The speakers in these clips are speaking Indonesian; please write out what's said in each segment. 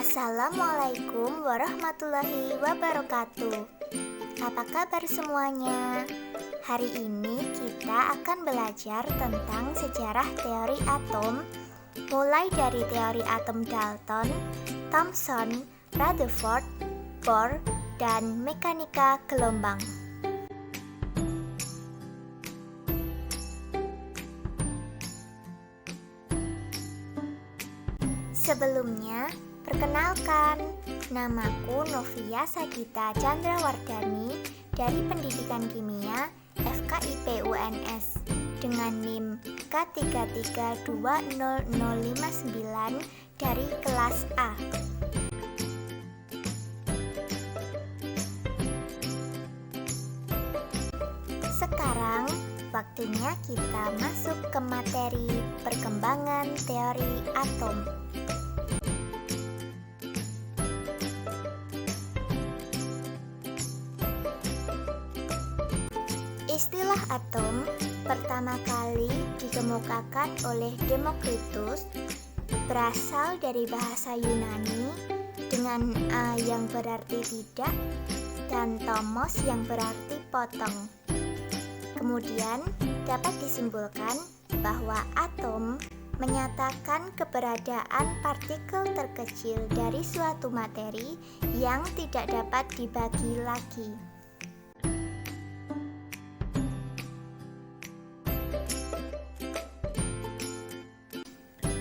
Assalamualaikum warahmatullahi wabarakatuh. Apa kabar semuanya? Hari ini kita akan belajar tentang sejarah teori atom, mulai dari teori atom Dalton, Thomson, Rutherford, Bohr, dan mekanika gelombang. Sebelumnya, perkenalkan, namaku Novia Sagita Chandrawardhani dari Pendidikan Kimia FKIP UNS dengan NIM K33200059 dari kelas A. Sekarang, waktunya kita masuk ke materi perkembangan teori atom. Istilah atom pertama kali dikemukakan oleh Demokritus, berasal dari bahasa Yunani dengan a yang berarti tidak dan tomos yang berarti potong. Kemudian dapat disimpulkan bahwa atom menyatakan keberadaan partikel terkecil dari suatu materi yang tidak dapat dibagi lagi.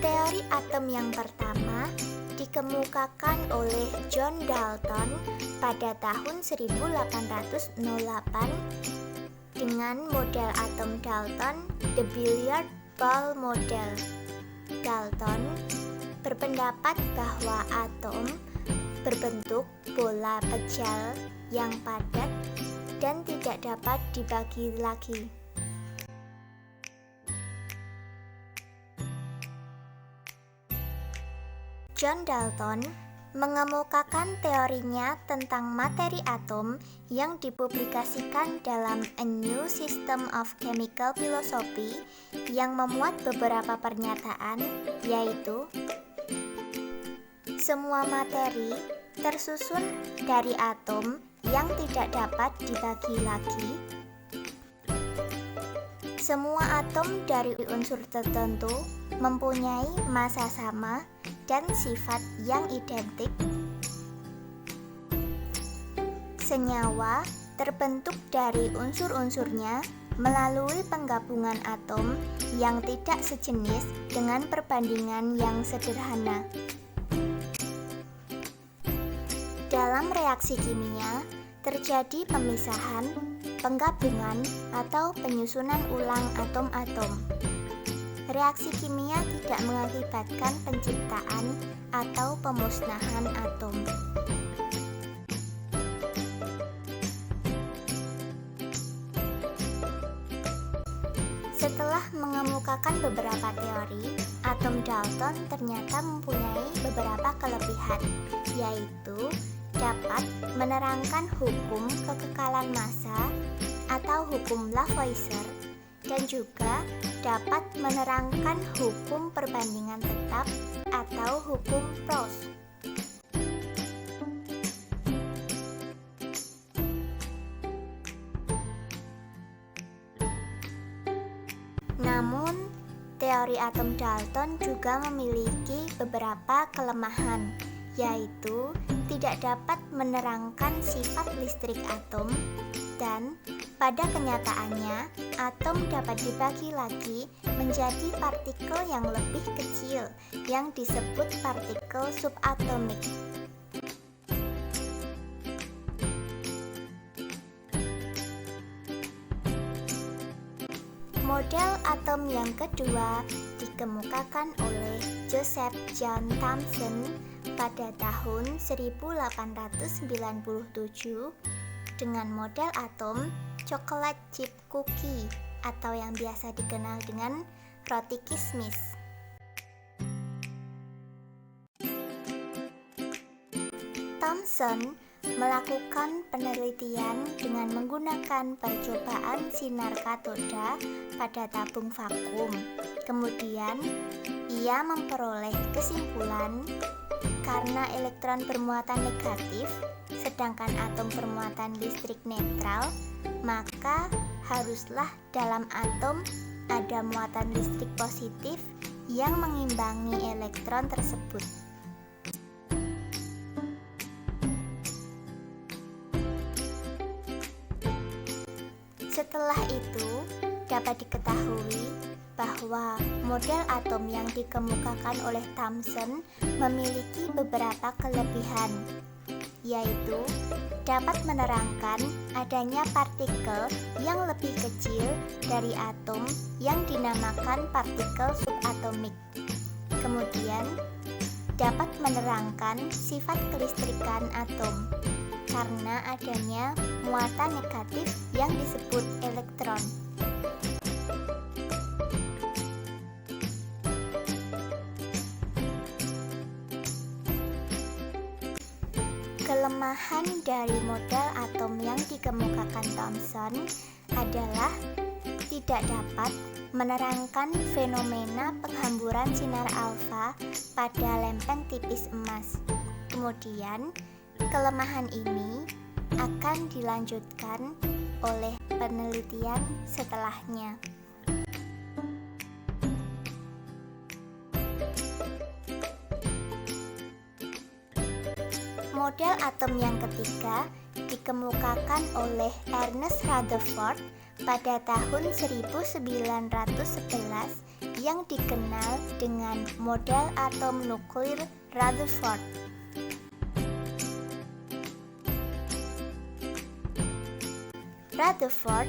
Teori atom yang pertama dikemukakan oleh John Dalton pada tahun 1808 dengan model atom Dalton, the billiard ball model. Dalton berpendapat bahwa atom berbentuk bola pejal yang padat dan tidak dapat dibagi lagi. John Dalton mengemukakan teorinya tentang materi atom yang dipublikasikan dalam A New System of Chemical Philosophy yang memuat beberapa pernyataan, yaitu semua materi tersusun dari atom yang tidak dapat dibagi lagi. Semua atom dari unsur tertentu mempunyai massa sama dan sifat yang identik. Senyawa terbentuk dari unsur-unsurnya melalui penggabungan atom yang tidak sejenis dengan perbandingan yang sederhana. Dalam reaksi kimia, terjadi pemisahan, penggabungan, atau penyusunan ulang atom-atom. Reaksi kimia tidak mengakibatkan penciptaan atau pemusnahan atom. Setelah mengemukakan beberapa teori, atom Dalton ternyata mempunyai beberapa kelebihan, yaitu dapat menerangkan hukum kekekalan massa atau hukum Lavoisier, dan juga dapat menerangkan hukum perbandingan tetap atau hukum Proust. Namun, teori atom Dalton juga memiliki beberapa kelemahan, yaitu tidak dapat menerangkan sifat listrik atom, dan pada kenyataannya, atom dapat dibagi lagi menjadi partikel yang lebih kecil yang disebut partikel subatomik. Model atom yang kedua dikemukakan oleh Joseph John Thomson pada tahun 1897 dengan model atom coklat chip cookie atau yang biasa dikenal dengan roti kismis. Thomson melakukan penelitian dengan menggunakan percobaan sinar katoda pada tabung vakum. Kemudian, ia memperoleh kesimpulan Karena elektron bermuatan negatif, sedangkan atom bermuatan listrik netral, maka haruslah dalam atom ada muatan listrik positif yang mengimbangi elektron tersebut. Setelah itu, dapat diketahui bahwa model atom yang dikemukakan oleh Thomson memiliki beberapa kelebihan, yaitu dapat menerangkan adanya partikel yang lebih kecil dari atom yang dinamakan partikel subatomik. Kemudian, dapat menerangkan sifat kelistrikan atom karena adanya muatan negatif yang disebut elektron. Kelemahan dari model atom yang dikemukakan Thomson adalah tidak dapat menerangkan fenomena penghamburan sinar alfa pada lempeng tipis emas. Kemudian, kelemahan ini akan dilanjutkan oleh penelitian setelahnya. Model atom yang ketiga dikemukakan oleh Ernest Rutherford pada tahun 1911 yang dikenal dengan model atom nuklir Rutherford. Rutherford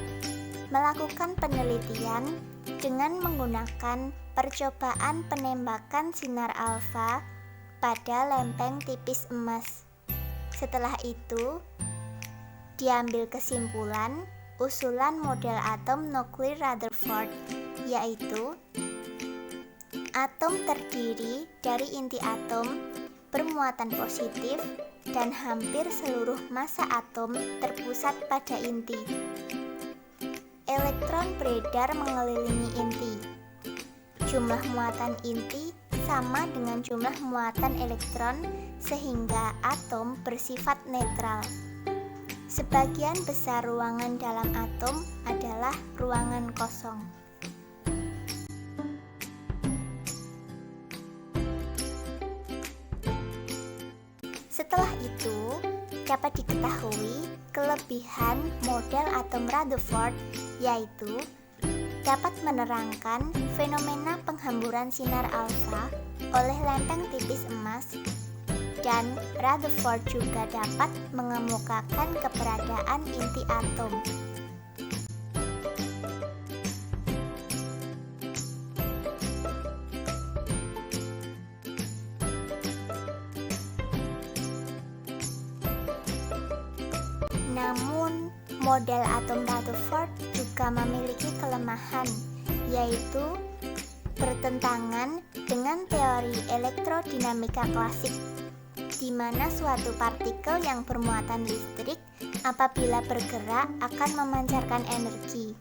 melakukan penelitian dengan menggunakan percobaan penembakan sinar alfa pada lempeng tipis emas. Setelah itu, diambil kesimpulan usulan model atom nuklir Rutherford, yaitu atom terdiri dari inti atom bermuatan positif dan hampir seluruh massa atom terpusat pada inti. Elektron beredar mengelilingi inti. Jumlah muatan inti sama dengan jumlah muatan elektron sehingga atom bersifat netral. Sebagian besar ruangan dalam atom adalah ruangan kosong. Setelah itu, dapat diketahui kelebihan model atom Rutherford, yaitu dapat menerangkan fenomena penghamburan sinar alfa oleh lempeng tipis emas, dan Rutherford juga dapat mengemukakan keberadaan inti atom. Namun, model atom Rutherford juga memiliki kelemahan, yaitu bertentangan dengan teori elektrodinamika klasik, di mana suatu partikel yang bermuatan listrik apabila bergerak akan memancarkan energi.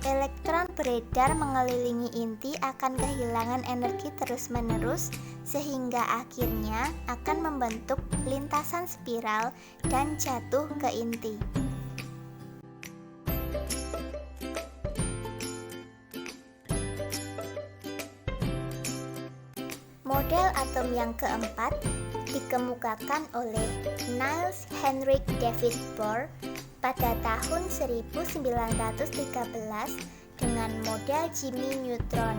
Elektron beredar mengelilingi inti akan kehilangan energi terus-menerus sehingga akhirnya akan membentuk lintasan spiral dan jatuh ke inti. Model atom yang keempat dikemukakan oleh Niels Henrik David Bohr pada tahun 1913 dengan model Jimmy Neutron.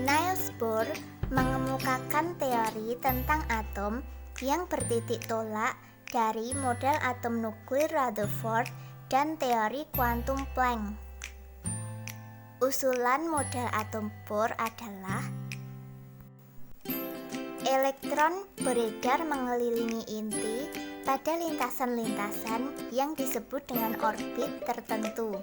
Niels Bohr mengemukakan teori tentang atom yang bertitik tolak dari model atom nuklir Rutherford dan teori kuantum Planck. Usulan model atom Bohr adalah elektron beredar mengelilingi inti pada lintasan-lintasan yang disebut dengan orbit tertentu.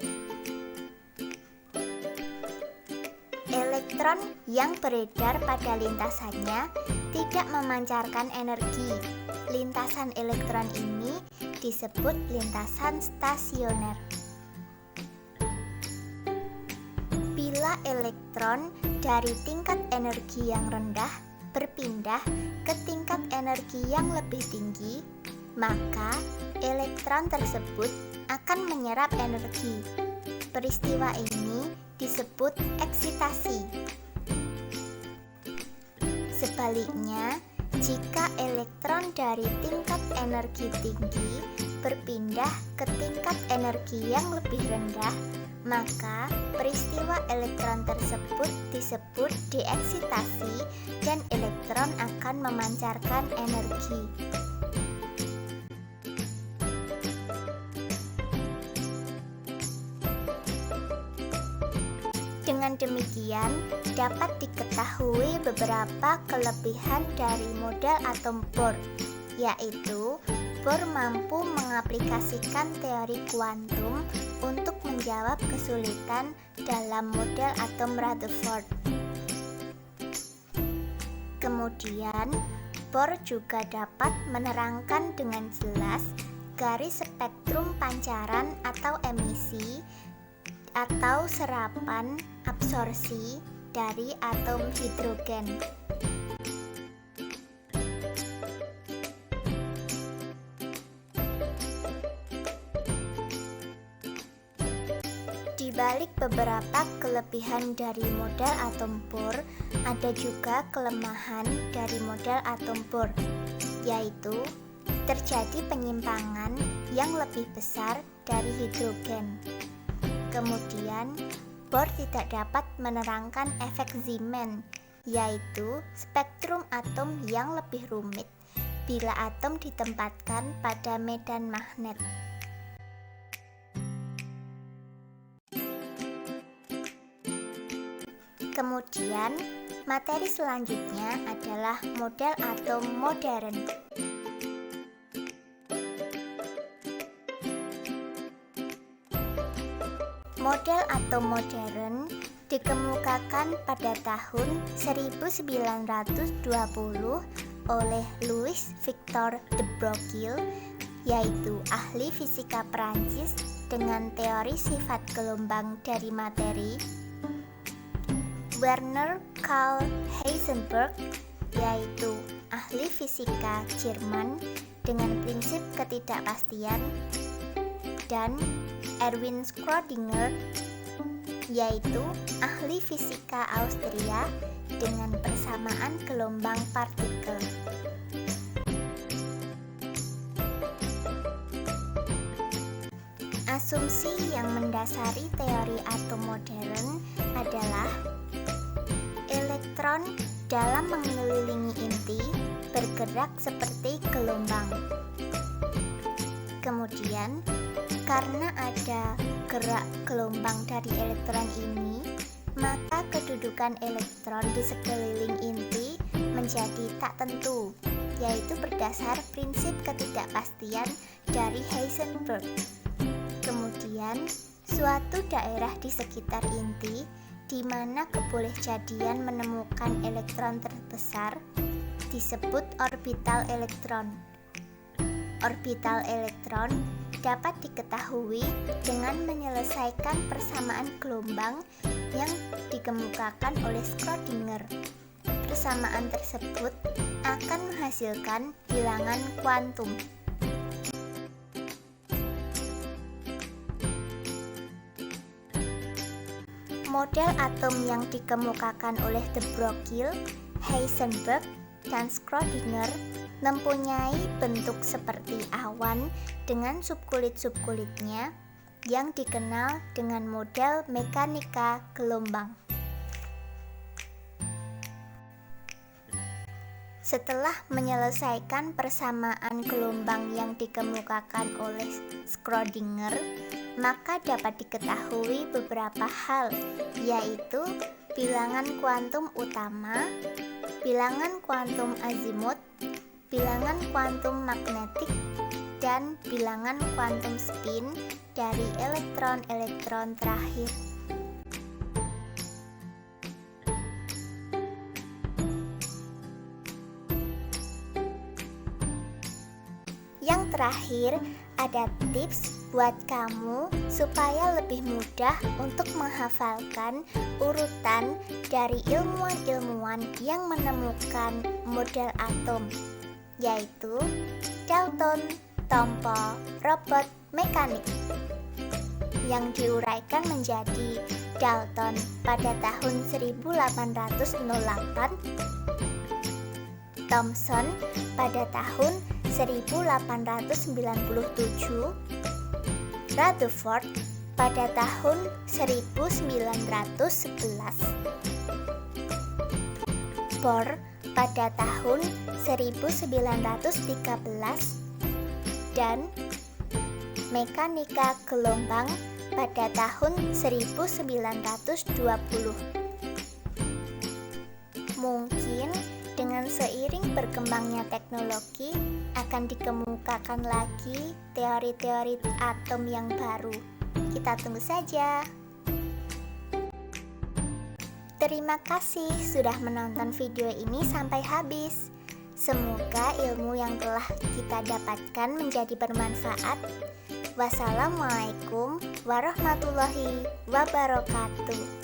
Elektron yang beredar pada lintasannya tidak memancarkan energi. Lintasan elektron ini disebut lintasan stasioner. Bila jika elektron dari tingkat energi yang rendah berpindah ke tingkat energi yang lebih tinggi, maka elektron tersebut akan menyerap energi. Peristiwa ini disebut eksitasi. Sebaliknya, jika elektron dari tingkat energi tinggi berpindah ke tingkat energi yang lebih rendah, maka peristiwa elektron tersebut disebut deeksitasi dan elektron akan memancarkan energi. Dengan demikian, dapat diketahui beberapa kelebihan dari model atom Bohr, yaitu Bohr mampu mengaplikasikan teori kuantum untuk menjawab kesulitan dalam model atom Rutherford. Kemudian, Bohr juga dapat menerangkan dengan jelas garis spektrum pancaran atau emisi atau serapan absorpsi dari atom hidrogen. Di balik beberapa kelebihan dari model atom Bohr, ada juga kelemahan dari model atom Bohr, yaitu terjadi penyimpangan yang lebih besar dari hidrogen. Kemudian, Bohr tidak dapat menerangkan efek Zeeman, yaitu spektrum atom yang lebih rumit bila atom ditempatkan pada medan magnet. Kemudian, materi selanjutnya adalah model atom modern. Model atom modern dikemukakan pada tahun 1920 oleh Louis Victor de Broglie, yaitu ahli fisika Perancis dengan teori sifat gelombang dari materi, Werner Karl Heisenberg, yaitu ahli fisika Jerman dengan prinsip ketidakpastian, dan Erwin Schrödinger, yaitu ahli fisika Austria dengan persamaan gelombang partikel. Asumsi yang mendasari teori atom modern adalah elektron dalam mengelilingi inti bergerak seperti gelombang. Kemudian, karena ada gerak gelombang dari elektron ini, maka kedudukan elektron di sekeliling inti menjadi tak tentu, yaitu berdasar prinsip ketidakpastian dari Heisenberg. Kemudian, suatu daerah di sekitar inti di mana kebolehjadian menemukan elektron terbesar disebut orbital elektron. Orbital elektron dapat diketahui dengan menyelesaikan persamaan gelombang yang dikemukakan oleh Schrödinger. Persamaan tersebut akan menghasilkan bilangan kuantum. Model atom yang dikemukakan oleh de Broglie, Heisenberg, dan Schrödinger mempunyai bentuk seperti awan dengan subkulit-subkulitnya yang dikenal dengan model mekanika gelombang. Setelah menyelesaikan persamaan gelombang yang dikemukakan oleh Schrödinger, maka dapat diketahui beberapa hal, yaitu bilangan kuantum utama, bilangan kuantum azimut, bilangan kuantum magnetik, dan bilangan kuantum spin dari elektron-elektron terakhir. Yang terakhir, ada tips buat kamu supaya lebih mudah untuk menghafalkan urutan dari ilmuwan-ilmuwan yang menemukan model atom, yaitu Dalton, Tompo, Robert, Mekanik, yang diuraikan menjadi Dalton pada tahun 1808, Thomson pada tahun 1897, Rutherford pada tahun 1911, Bohr pada tahun 1913, dan mekanika gelombang pada tahun 1920. Mungkin dengan seiring berkembangnya teknologi akan dikemukakan lagi teori-teori atom yang baru. Kita tunggu saja. Terima kasih sudah menonton video ini sampai habis. Semoga ilmu yang telah kita dapatkan menjadi bermanfaat. Wassalamualaikum warahmatullahi wabarakatuh.